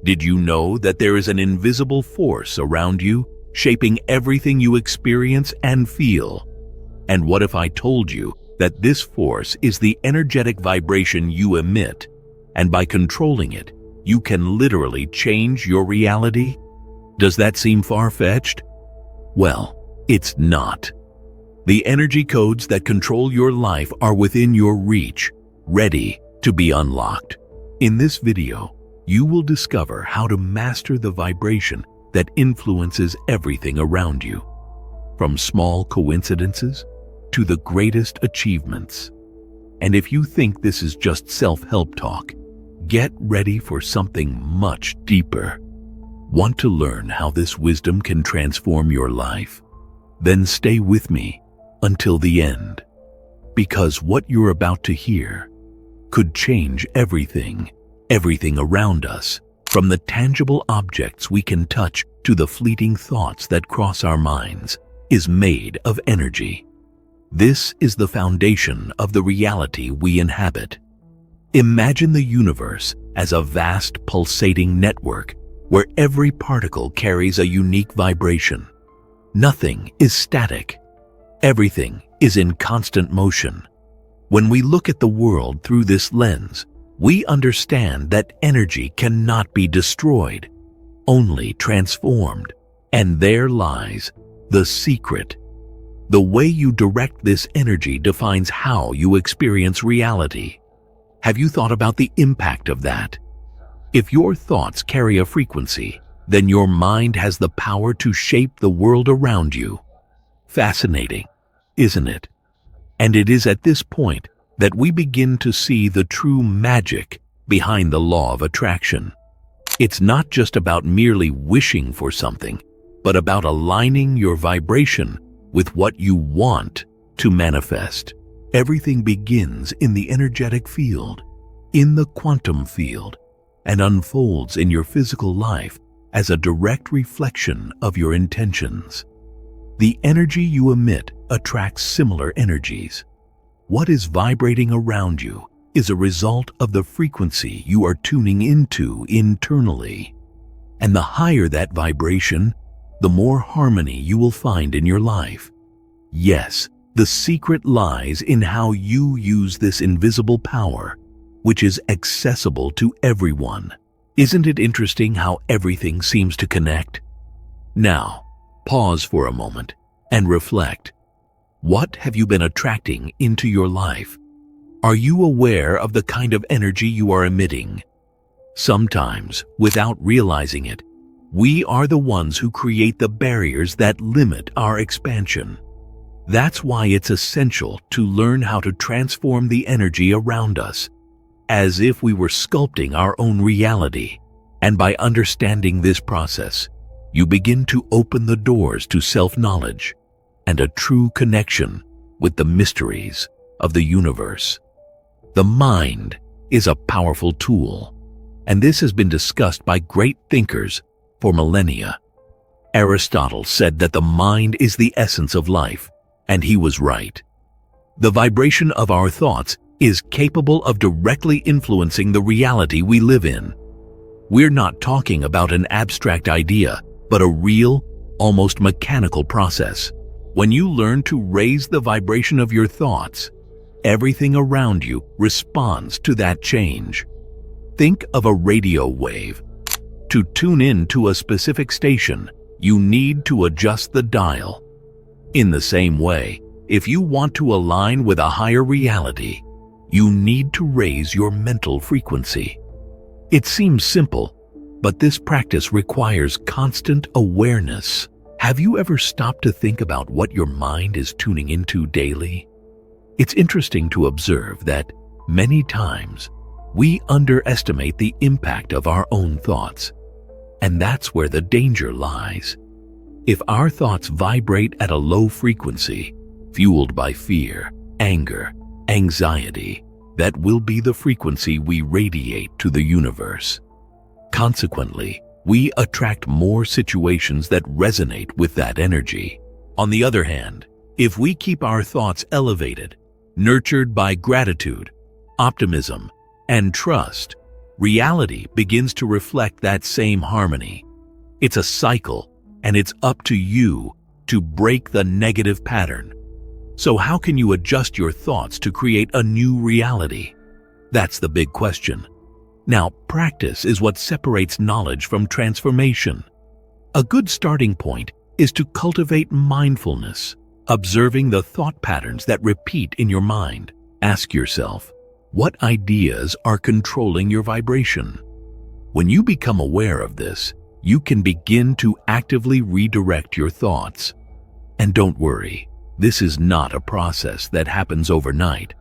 Did you know that there is an invisible force around you, shaping everything you experience and feel? And what if I told you that this force is the energetic vibration you emit, and by controlling it, you can literally change your reality? Does that seem far-fetched? Well, it's not. The energy codes that control your life are within your reach, ready to be unlocked. In this video, you will discover how to master the vibration that influences everything around you, from small coincidences to the greatest achievements. And if you think this is just self-help talk, get ready for something much deeper. Want to learn how this wisdom can transform your life? Then stay with me until the end, because what you're about to hear could change everything around us, from the tangible objects we can touch to the fleeting thoughts that cross our minds, is made of energy. This is the foundation of the reality we inhabit. Imagine the universe as a vast pulsating network where every particle carries a unique vibration. Nothing is static. Everything is in constant motion. When we look at the world through this lens, we understand that energy cannot be destroyed, only transformed. And there lies the secret. The way you direct this energy defines how you experience reality. Have you thought about the impact of that? If your thoughts carry a frequency, then your mind has the power to shape the world around you. Fascinating, isn't it? And it is at this point that we begin to see the true magic behind the law of attraction. It's not just about merely wishing for something, but about aligning your vibration with what you want to manifest. Everything begins in the energetic field, in the quantum field, and unfolds in your physical life as a direct reflection of your intentions. The energy you emit attracts similar energies. What is vibrating around you is a result of the frequency you are tuning into internally. And the higher that vibration, the more harmony you will find in your life. Yes, the secret lies in how you use this invisible power, which is accessible to everyone. Isn't it interesting how everything seems to connect? Now, pause for a moment and reflect. What have you been attracting into your life? Are you aware of the kind of energy you are emitting? Sometimes, without realizing it, we are the ones who create the barriers that limit our expansion. That's why it's essential to learn how to transform the energy around us, as if we were sculpting our own reality. And by understanding this process, you begin to open the doors to self-knowledge and a true connection with the mysteries of the universe. The mind is a powerful tool, and this has been discussed by great thinkers for millennia. Aristotle said that the mind is the essence of life, and he was right. The vibration of our thoughts is capable of directly influencing the reality we live in. We're not talking about an abstract idea, but a real, almost mechanical process. When you learn to raise the vibration of your thoughts, everything around you responds to that change. Think of a radio wave. To tune in to a specific station, you need to adjust the dial. In the same way, if you want to align with a higher reality, you need to raise your mental frequency. It seems simple, but this practice requires constant awareness. Have you ever stopped to think about what your mind is tuning into daily? It's interesting to observe that many times we underestimate the impact of our own thoughts, and that's where the danger lies. If our thoughts vibrate at a low frequency, fueled by fear, anger, anxiety, that will be the frequency we radiate to the universe. Consequently, we attract more situations that resonate with that energy. On the other hand, if we keep our thoughts elevated, nurtured by gratitude, optimism, and trust, reality begins to reflect that same harmony. It's a cycle, and it's up to you to break the negative pattern. So how can you adjust your thoughts to create a new reality? That's the big question. Now, practice is what separates knowledge from transformation. A good starting point is to cultivate mindfulness, observing the thought patterns that repeat in your mind. Ask yourself, what ideas are controlling your vibration? When you become aware of this, you can begin to actively redirect your thoughts. And don't worry, this is not a process that happens overnight,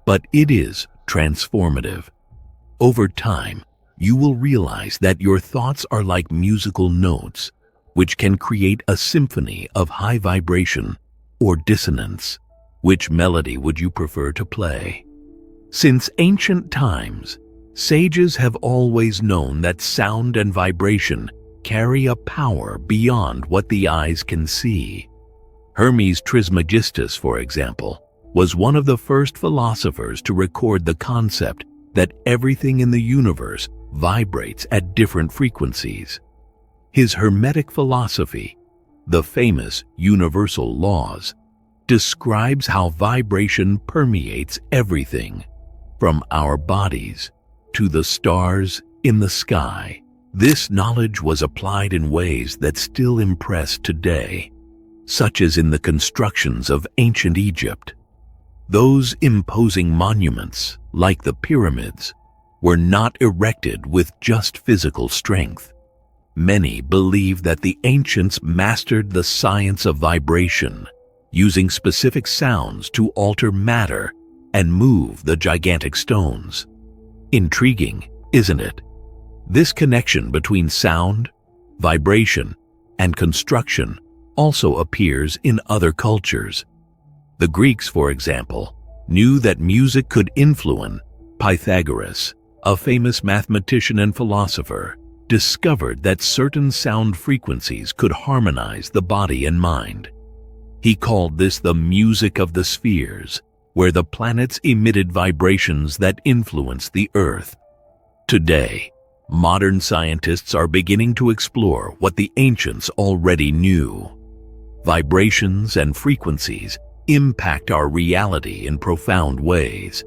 but it is transformative. Over time, you will realize that your thoughts are like musical notes, which can create a symphony of high vibration or dissonance. Which melody would you prefer to play? Since ancient times, sages have always known that sound and vibration carry a power beyond what the eyes can see. Hermes Trismegistus, for example, was one of the first philosophers to record the concept that everything in the universe vibrates at different frequencies. His Hermetic philosophy, the famous universal laws, describes how vibration permeates everything, from our bodies to the stars in the sky. This knowledge was applied in ways that still impress today, such as in the constructions of ancient Egypt. Those imposing monuments, like the pyramids, were not erected with just physical strength. Many believe that the ancients mastered the science of vibration, using specific sounds to alter matter and move the gigantic stones. Intriguing, isn't it? This connection between sound, vibration, and construction also appears in other cultures. The Greeks, for example, knew that music could influence. Pythagoras, a famous mathematician and philosopher, discovered that certain sound frequencies could harmonize the body and mind. He called this the music of the spheres, where the planets emitted vibrations that influenced the Earth. Today, modern scientists are beginning to explore what the ancients already knew. Vibrations and frequencies impact our reality in profound ways.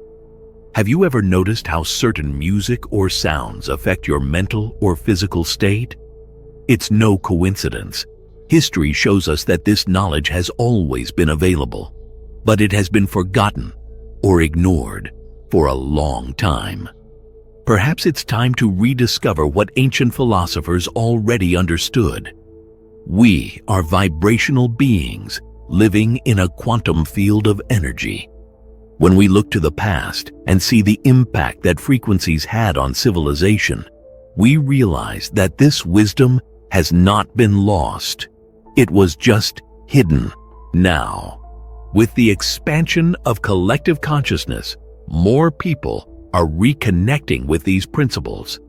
Have you ever noticed how certain music or sounds affect your mental or physical state? It's no coincidence. History shows us that this knowledge has always been available, but it has been forgotten or ignored for a long time. Perhaps it's time to rediscover what ancient philosophers already understood. We are vibrational beings living in a quantum field of energy. When we look to the past and see the impact that frequencies had on civilization, we realize that this wisdom has not been lost. It was just hidden. Now, with the expansion of collective consciousness, more people are reconnecting with these principles.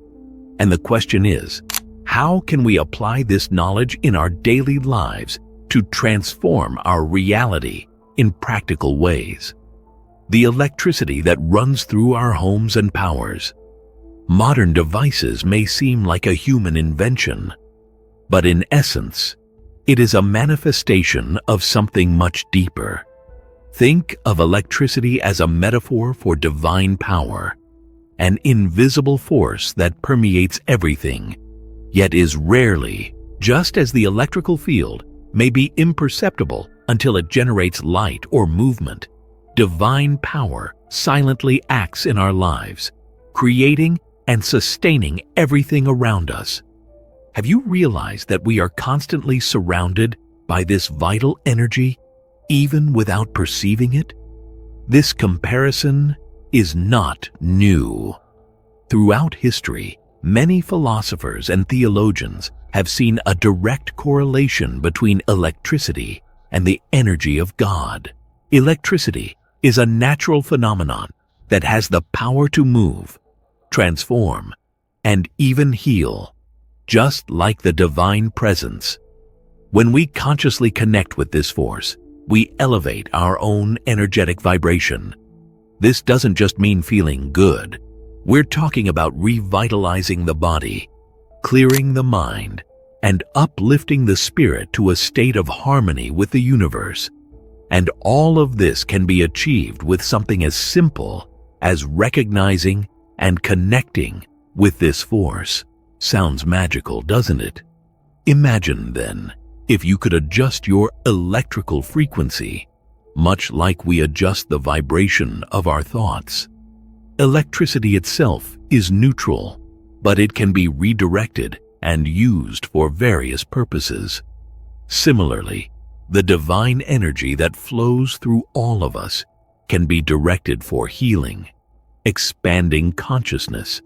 And the question is, how can we apply this knowledge in our daily lives to transform our reality in practical ways? The electricity that runs through our homes and powers. Modern devices may seem like a human invention, but in essence, it is a manifestation of something much deeper. Think of electricity as a metaphor for divine power, an invisible force that permeates everything, yet is rarely, just as the electrical field may be imperceptible until it generates light or movement. Divine power silently acts in our lives, creating and sustaining everything around us. Have you realized that we are constantly surrounded by this vital energy, even without perceiving it? This comparison is not new. Throughout history, many philosophers and theologians have seen a direct correlation between electricity and the energy of God. Electricity is a natural phenomenon that has the power to move, transform, and even heal, just like the divine presence. When we consciously connect with this force, we elevate our own energetic vibration. This doesn't just mean feeling good. We're talking about revitalizing the body, clearing the mind, and uplifting the spirit to a state of harmony with the universe. And all of this can be achieved with something as simple as recognizing and connecting with this force. Sounds magical, doesn't it? Imagine then, if you could adjust your electrical frequency, much like we adjust the vibration of our thoughts. Electricity itself is neutral, but it can be redirected and used for various purposes. Similarly, the divine energy that flows through all of us can be directed for healing, expanding consciousness,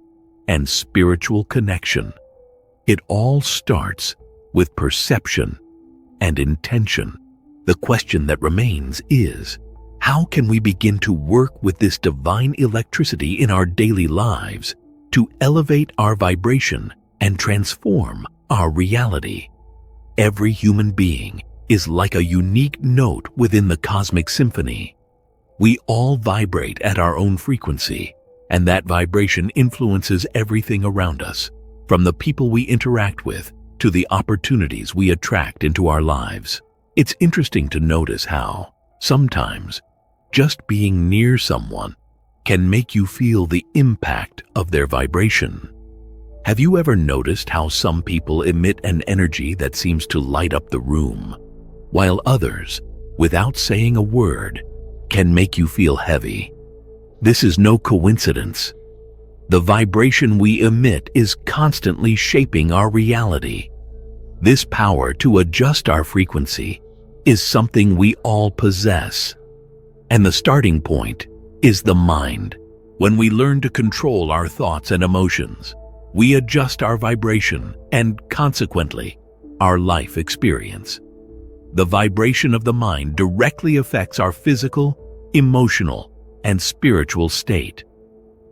and spiritual connection. It all starts with perception and intention. The question that remains is, how can we begin to work with this divine electricity in our daily lives to elevate our vibration and transform our reality? Every human being is like a unique note within the cosmic symphony. We all vibrate at our own frequency, and that vibration influences everything around us, from the people we interact with to the opportunities we attract into our lives. It's interesting to notice how, sometimes, just being near someone can make you feel the impact of their vibration. Have you ever noticed how some people emit an energy that seems to light up the room, while others, without saying a word, can make you feel heavy? This is no coincidence. The vibration we emit is constantly shaping our reality. This power to adjust our frequency is something we all possess. And the starting point is the mind. When we learn to control our thoughts and emotions, we adjust our vibration and, consequently, our life experience. The vibration of the mind directly affects our physical, emotional, and spiritual state.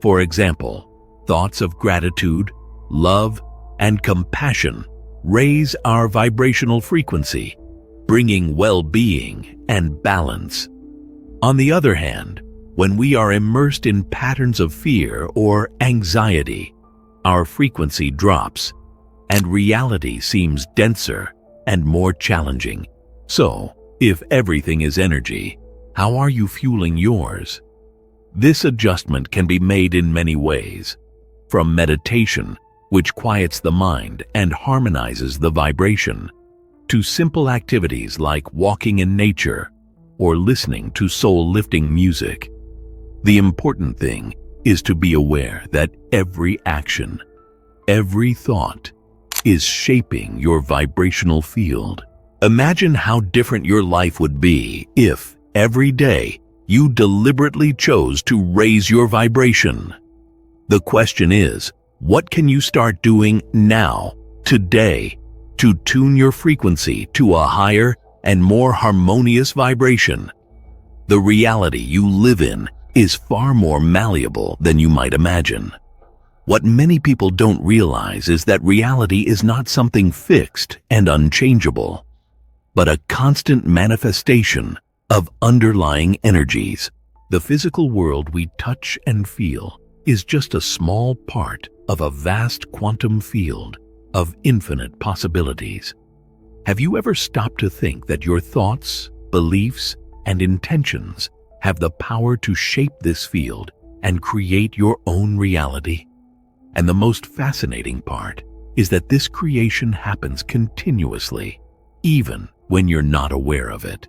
For example, thoughts of gratitude, love, and compassion raise our vibrational frequency, bringing well-being and balance. On the other hand, when we are immersed in patterns of fear or anxiety, our frequency drops, and reality seems denser and more challenging. So, if everything is energy, how are you fueling yours? This adjustment can be made in many ways, from meditation, which quiets the mind and harmonizes the vibration, to simple activities like walking in nature or listening to soul-lifting music. The important thing is to be aware that every action, every thought, is shaping your vibrational field. Imagine how different your life would be if, every day, you deliberately chose to raise your vibration. The question is, what can you start doing now, today, to tune your frequency to a higher and more harmonious vibration? The reality you live in is far more malleable than you might imagine. What many people don't realize is that reality is not something fixed and unchangeable, but a constant manifestation of underlying energies. The physical world we touch and feel is just a small part of a vast quantum field of infinite possibilities. Have you ever stopped to think that your thoughts, beliefs, and intentions have the power to shape this field and create your own reality? And the most fascinating part is that this creation happens continuously, even when you're not aware of it.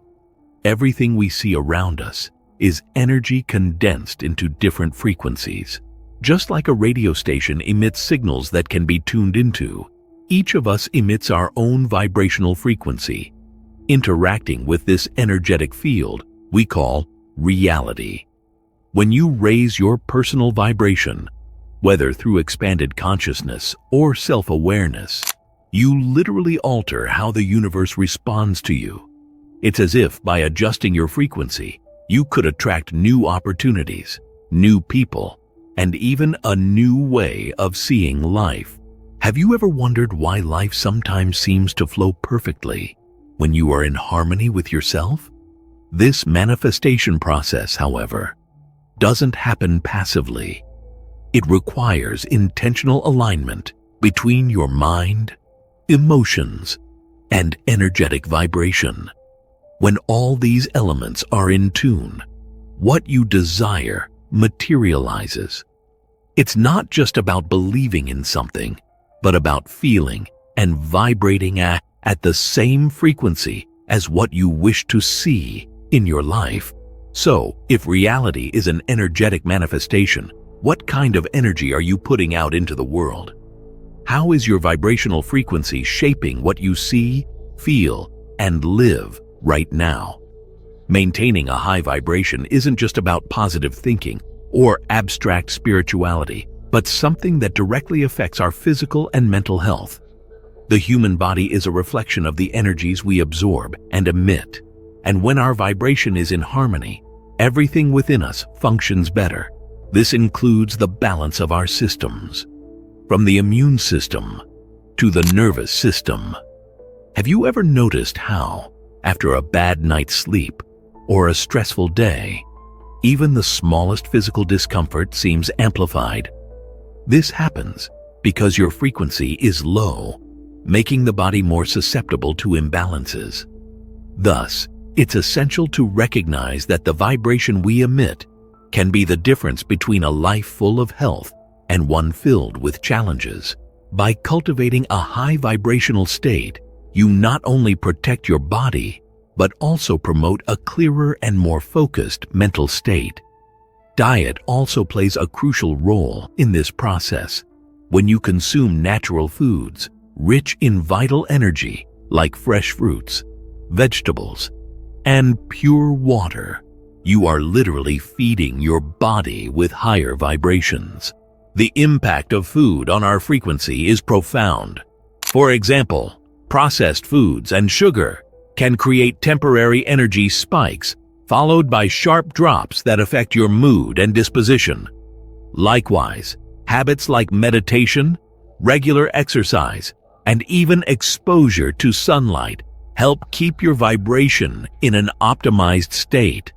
Everything we see around us is energy condensed into different frequencies. Just like a radio station emits signals that can be tuned into, each of us emits our own vibrational frequency, interacting with this energetic field we call reality. When you raise your personal vibration, whether through expanded consciousness or self-awareness, you literally alter how the universe responds to you. It's as if by adjusting your frequency, you could attract new opportunities, new people, and even a new way of seeing life. Have you ever wondered why life sometimes seems to flow perfectly when you are in harmony with yourself? This manifestation process, however, doesn't happen passively. It requires intentional alignment between your mind, emotions, and energetic vibration. When all these elements are in tune, what you desire materializes. It's not just about believing in something, but about feeling and vibrating at the same frequency as what you wish to see in your life. So, if reality is an energetic manifestation, what kind of energy are you putting out into the world? How is your vibrational frequency shaping what you see, feel, and live right now? Maintaining a high vibration isn't just about positive thinking or abstract spirituality, but something that directly affects our physical and mental health. The human body is a reflection of the energies we absorb and emit, and when our vibration is in harmony, everything within us functions better. This includes the balance of our systems, from the immune system to the nervous system. Have you ever noticed how, after a bad night's sleep or a stressful day, even the smallest physical discomfort seems amplified? This happens because your frequency is low, making the body more susceptible to imbalances. Thus, it's essential to recognize that the vibration we emit can be the difference between a life full of health and one filled with challenges. By cultivating a high vibrational state, you not only protect your body, but also promote a clearer and more focused mental state. Diet also plays a crucial role in this process. When you consume natural foods, rich in vital energy like fresh fruits, vegetables, and pure water, you are literally feeding your body with higher vibrations. The impact of food on our frequency is profound. For example, processed foods and sugar can create temporary energy spikes, followed by sharp drops that affect your mood and disposition. Likewise, habits like meditation, regular exercise, and even exposure to sunlight help keep your vibration in an optimized state.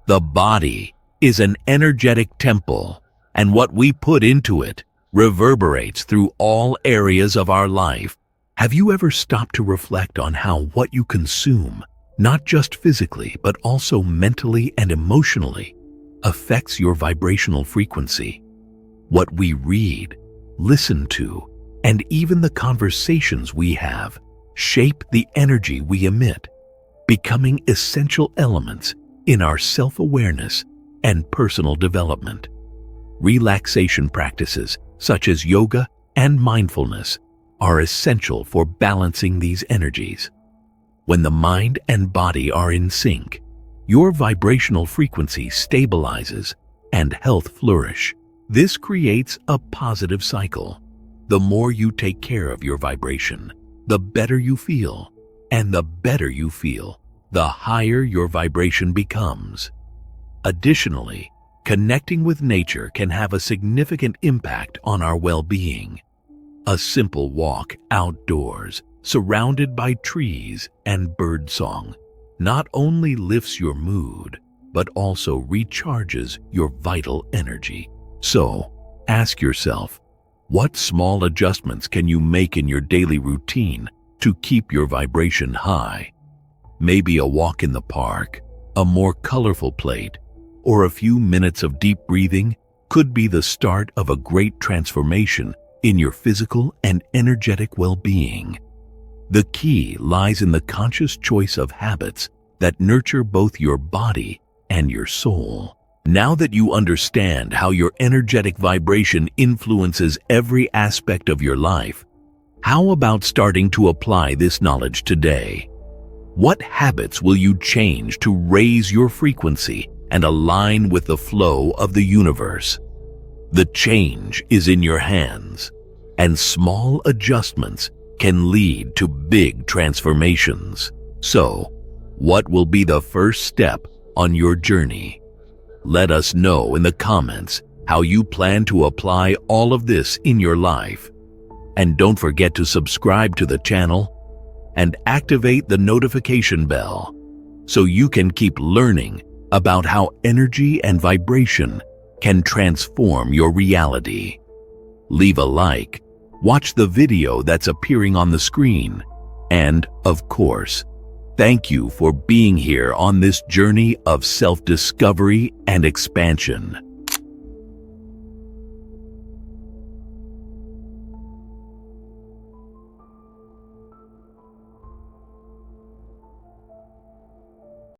The body is an energetic temple, and what we put into it reverberates through all areas of our life. Have you ever stopped to reflect on how what you consume, not just physically but also mentally and emotionally, affects your vibrational frequency? What we read, listen to, and even the conversations we have shape the energy we emit, becoming essential elements in our self-awareness and personal development. Relaxation practices such as yoga and mindfulness are essential for balancing these energies. When the mind and body are in sync, your vibrational frequency stabilizes and health flourish. This creates a positive cycle. The more you take care of your vibration, the better you feel, and the better you feel, the higher your vibration becomes. Additionally, connecting with nature can have a significant impact on our well-being. A simple walk outdoors, surrounded by trees and birdsong, not only lifts your mood, but also recharges your vital energy. So, ask yourself, what small adjustments can you make in your daily routine to keep your vibration high? Maybe a walk in the park, a more colorful plate, or a few minutes of deep breathing could be the start of a great transformation in your physical and energetic well-being. The key lies in the conscious choice of habits that nurture both your body and your soul. Now that you understand how your energetic vibration influences every aspect of your life, how about starting to apply this knowledge today? What habits will you change to raise your frequency and align with the flow of the universe? The change is in your hands, and small adjustments can lead to big transformations. So, what will be the first step on your journey? Let us know in the comments how you plan to apply all of this in your life. And don't forget to subscribe to the channel and activate the notification bell so you can keep learning about how energy and vibration can transform your reality. Leave a like, watch the video that's appearing on the screen, and, of course, thank you for being here on this journey of self-discovery and expansion.